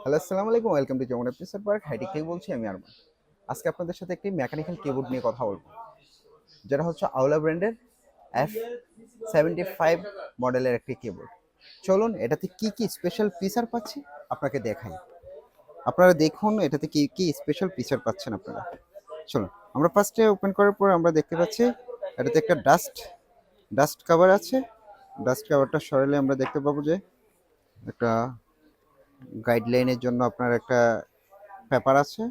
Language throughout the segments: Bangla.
হ্যালো, আসসালামু আলাইকুম। Welcome to Jamuna future park. Hitech থেকে বলছি আমি আরমান। আজকে আপনাদের সাথে একটি মেকানিক্যাল কিবোর্ড নিয়ে কথা বলবো, যেটা হচ্ছে আউলা ব্র্যান্ডের F75 মডেলের একটি কিবোর্ড। চলুন এটাতে কি কি স্পেশাল ফিচার পাচ্ছি আপনাকে দেখাই। আপনারা দেখুন এটাতে কি কি স্পেশাল ফিচার পাচ্ছেন আপনারা। চলুন, আমরা ফার্স্টে ওপেন করার পর আমরা দেখতে পাচ্ছি এটাতে একটা ডাস্ট কভার আছে। ডাস্ট কভারটা সরালে আমরা দেখতে পাবো যে একটা গাইডলাইনের জন্য আপনার একটা পেপার আছে।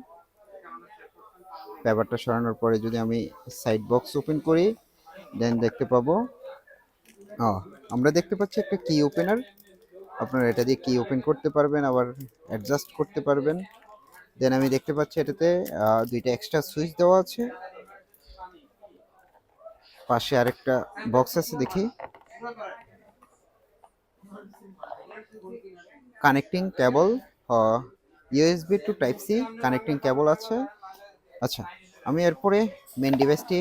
পেপারটা সরানোর পরে যদি আমি সাইড বক্স ওপেন করি, দেন দেখতে পাবো আমরা দেখতে পাচ্ছি একটা কি ওপেনার। আপনারা এটা দিয়ে কি ওপেন করতে পারবেন, আবার অ্যাডজাস্ট করতে পারবেন। দেন আমি দেখতে পাচ্ছি এটাতে দুইটা এক্সট্রা সুইচ দেওয়া আছে। পাশে আরেকটা বক্স আছে, দেখি connecting cable, USB to type C connecting cable আছে। আচ্ছা, আমি এরপরে মেন ডিভাইসটি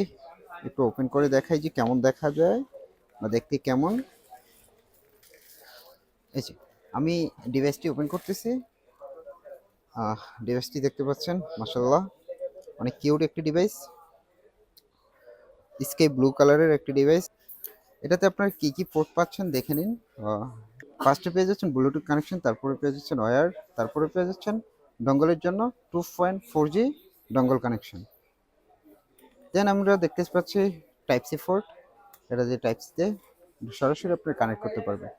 একটু ওপেন করে দেখাই যে কেমন দেখা যায় বা দেখতে কেমন। এই যে আমি ডিভাইসটি ওপেন করতেছি। ডিভাইসটি দেখতে পাচ্ছেন, মাশাআল্লাহ অনেক কিউট একটি ডিভাইস, স্কাই ব্লু কালারের একটি ডিভাইস। এটাতে আপনারা কি কি পোর্ট পাচ্ছেন দেখে নিন। ফার্স্টে পেয়ে যাচ্ছেন ব্লুটুথ কানেকশন, তারপরে পেয়ে যাচ্ছেন ওয়্যার, তারপরে পেয়ে যাচ্ছেন ডঙ্গলের জন্য 2.4G ডঙ্গল কানেকশন। দেন আমরা দেখতে পাচ্ছি টাইপ সি পোর্ট, এটা যে টাইপ সিতে সরাসরি আপনি কানেক্ট করতে পারবেন।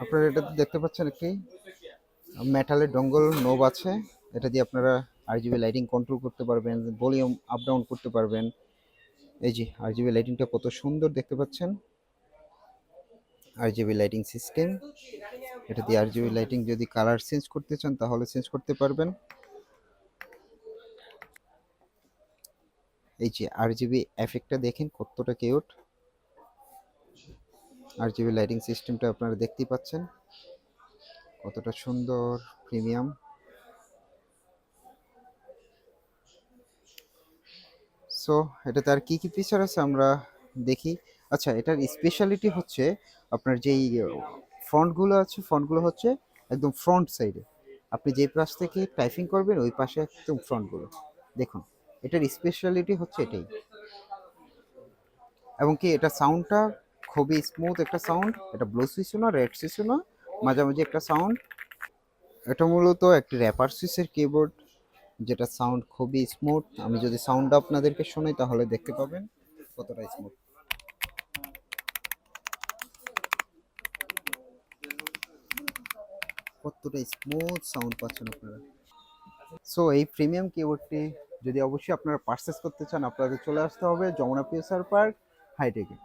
আপনারা এটাতে দেখতে পাচ্ছেন একটি মেটালের ডঙ্গল নোব আছে। এটা দিয়ে আপনারা আরজিবি লাইটিং কন্ট্রোল করতে পারবেন, ভলিউম আপ ডাউন করতে পারবেন। এই যে আরজিবি লাইটিংটা কত সুন্দর দেখতে পাচ্ছেন, আরজিবি লাইটিং সিস্টেম। এটা দিয়ে আরজিবি লাইটিং যদি কালার চেঞ্জ করতে চান তাহলে চেঞ্জ করতে পারবেন। এই যে আরজিবি এফেক্টটা দেখেন কতটা কিউট। আরজিবি লাইটিং সিস্টেমটা আপনারা দেখতেই পাচ্ছেন কতটা সুন্দর, প্রিমিয়াম। সো এটাতে আর কি কি ফিচার আছে আমরা দেখি। আচ্ছা, এটার স্পেশালিটি হচ্ছে আপনার যেই ফন্টগুলো আছে, ফন্টগুলো হচ্ছে একদম ফ্রন্ট সাইডে। আপনি যে পাশ থেকে টাইপিং করবেন ওই পাশে একদম ফ্রন্টগুলো দেখুন। এটার স্পেশালিটি হচ্ছে এটাই, এবং কি এটা সাউন্ডটা খুবই স্মুথ একটা সাউন্ড। এটা ব্লু সুইচও না, রেড সুইচও না, মাঝামাঝি একটা সাউন্ড। এটা মূলত একটি র্যাপার সুইচের কিবোর্ড, যেটা সাউন্ড খুবই স্মুথ। আমি যদি সাউন্ডটা আপনাদেরকে শোনাই তাহলে দেখতে পাবেন কতটা স্মুথ, কতটা স্মুথ সাউন্ড পাচ্ছেন আপনারা। সো এই প্রিমিয়াম কিবোর্ডটি যদি অবশ্যই আপনারা পারচেস করতে চান, আপনাদের চলে আসতে হবে যমুনা পিএসআর পার্ক হাইটেকে।